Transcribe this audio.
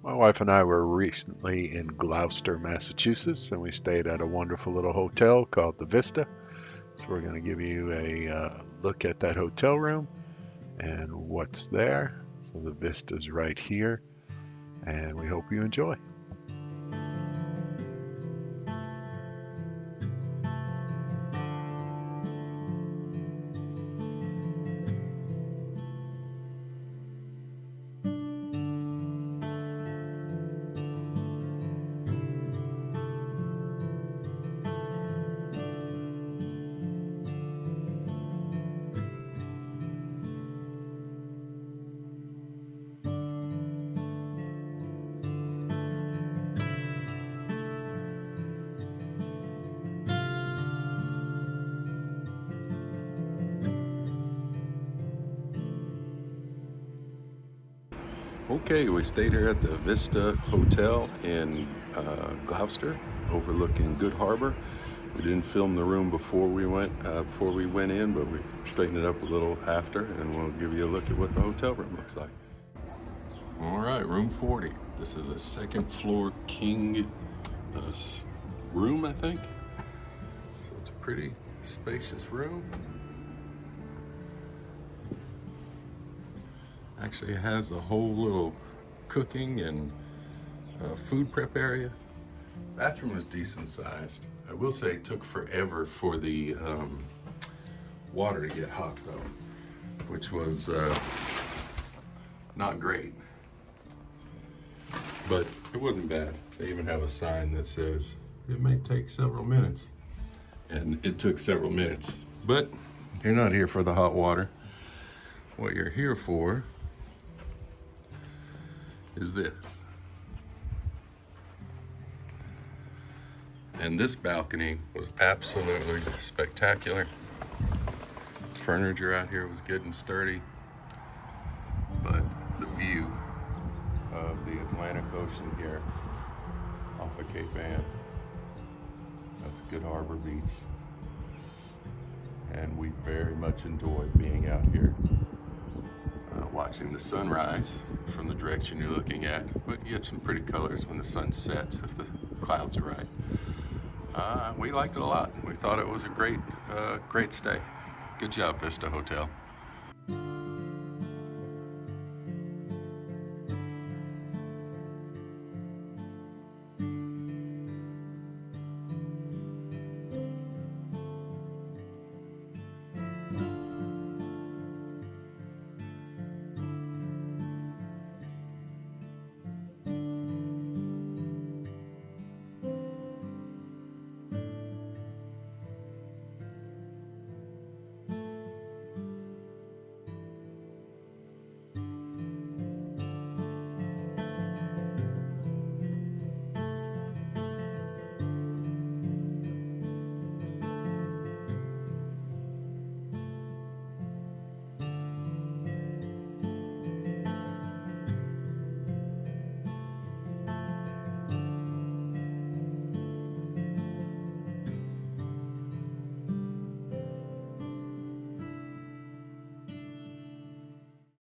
My wife and I were recently in Gloucester, Massachusetts, and we stayed at a wonderful little hotel called the Vista. So we're going to give you a look at that hotel room and what's there. So the Vista's right here, and we hope you enjoy. Okay, we stayed here at the Vista Hotel in Gloucester, overlooking Good Harbor. We didn't film the room before we went in, but we straightened it up a little after, and we'll give you a look at what the hotel room looks like. All right, room 40. This is a second floor king room, I think. So it's a pretty spacious room. Actually has a whole little cooking and food prep area. Bathroom was decent sized. I will say it took forever for the water to get hot though, which was not great. But it wasn't bad. They even have a sign that says it may take several minutes. And it took several minutes. But you're not here for the hot water. What you're here for is this. And this balcony was absolutely spectacular. Furniture out here was good and sturdy, but the view of the Atlantic Ocean here off of Cape Ann, that's Good Harbor Beach, and we very much enjoyed being out here watching the sunrise from the direction you're looking at, but you get some pretty colors when the sun sets if the clouds are right. We liked it a lot. We thought it was a great stay. Good job, Vista Hotel.